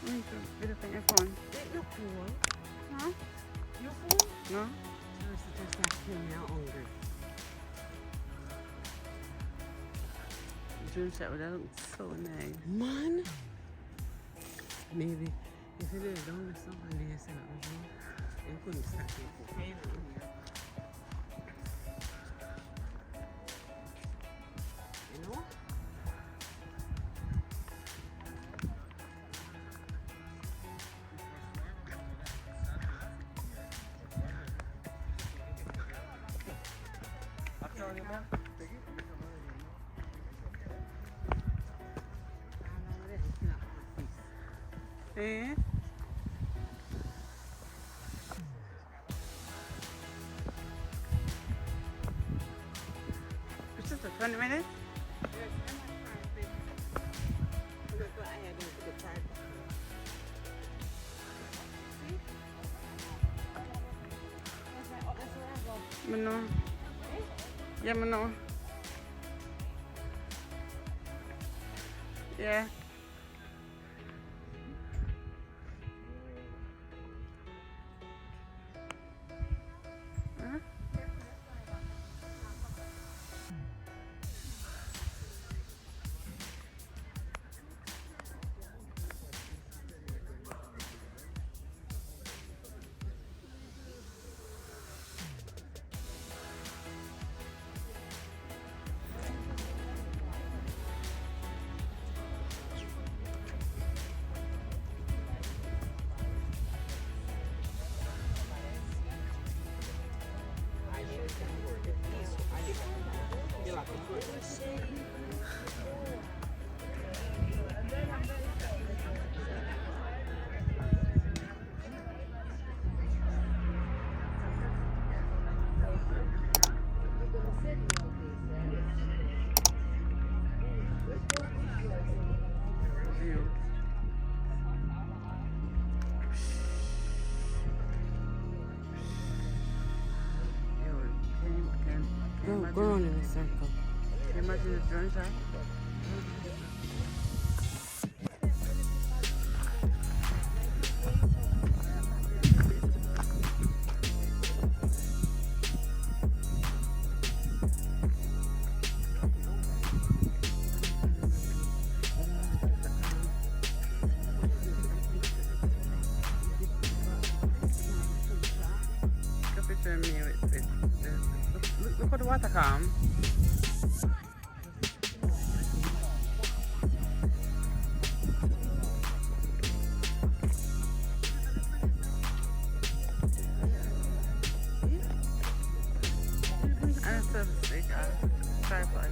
Get up in your phone. It look cool. Huh? You full? No? Just not kill me, I'm hungry. June shot would look so nice. Man. Maybe if you lay down with somebody you say that you couldn't start it. Pain in here. You know? Eh? It's just a 20 minutes? I know. Yeah, I know. Yeah. Huh? View. Go on in a circle. Can you imagine the drone shot? Take a picture of me look how the water calm. And it's a big tripod.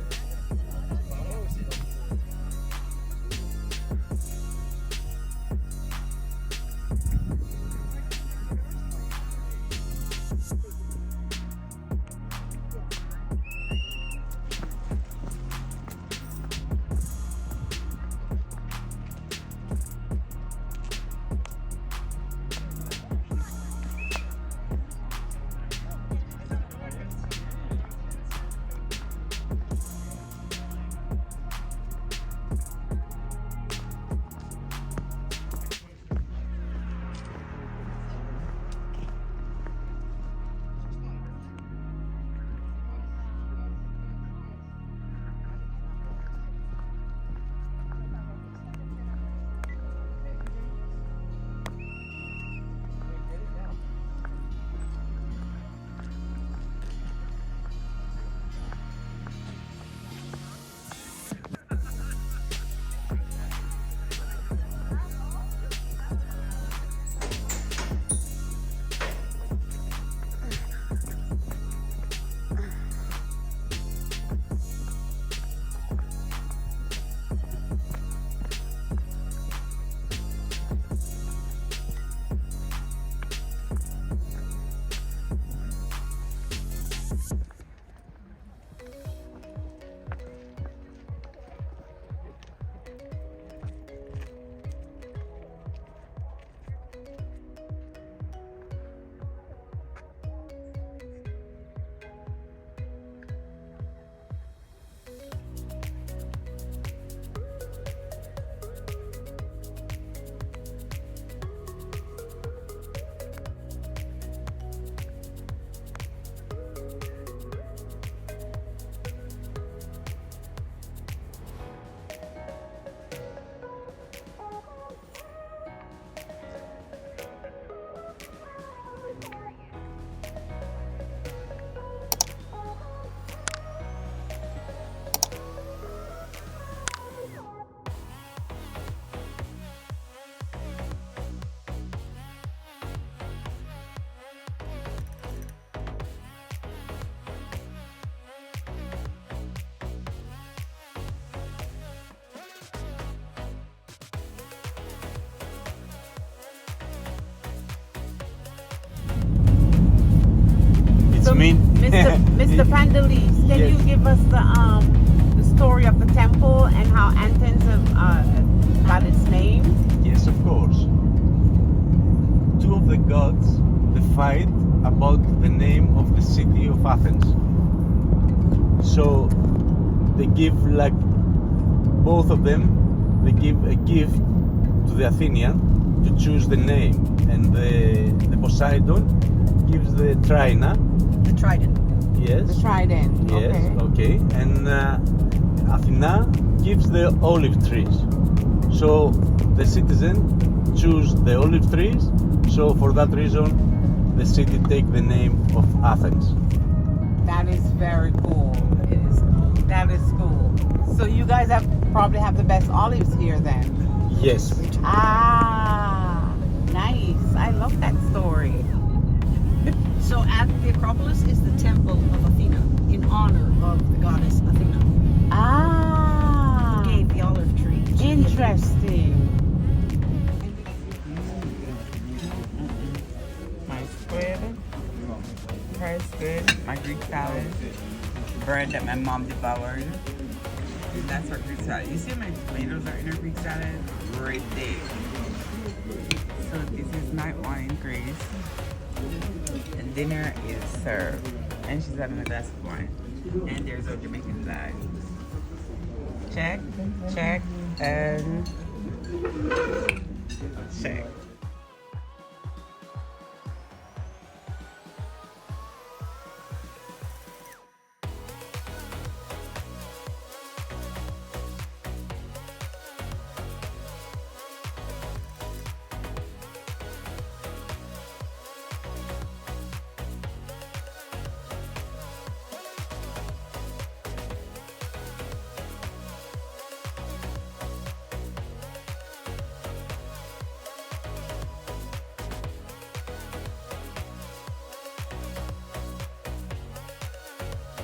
So, me. Mr. Pandelis, can Yes. you give us the story of the temple and how Athens got its name? Yes, of course. Two of the gods, they fight about the name of the city of Athens. So they give, like, both of them, they give a gift to the Athenian to choose the name, and the Poseidon gives the Trina. The trident. Yes. The trident. Yes. Okay. Okay. And Athena gives the olive trees. So the citizen choose the olive trees. So for that reason, the city take the name of Athens. That is very cool. It is cool. That is cool. So you guys probably have the best olives here then. Yes. Ah, nice. I love that story. So at the Acropolis is the temple of Athena in honor of the goddess Athena. Ah, Who gave the olive tree to the interesting. My squid, rice squid, my Greek salad, bread that my mom devoured. That's our Greek salad. You see my tomatoes are in our Greek salad? Right there. So this is my wine, Grace. And dinner is served. And she's having a glass of wine. And there's our Jamaican flag. Check, check, and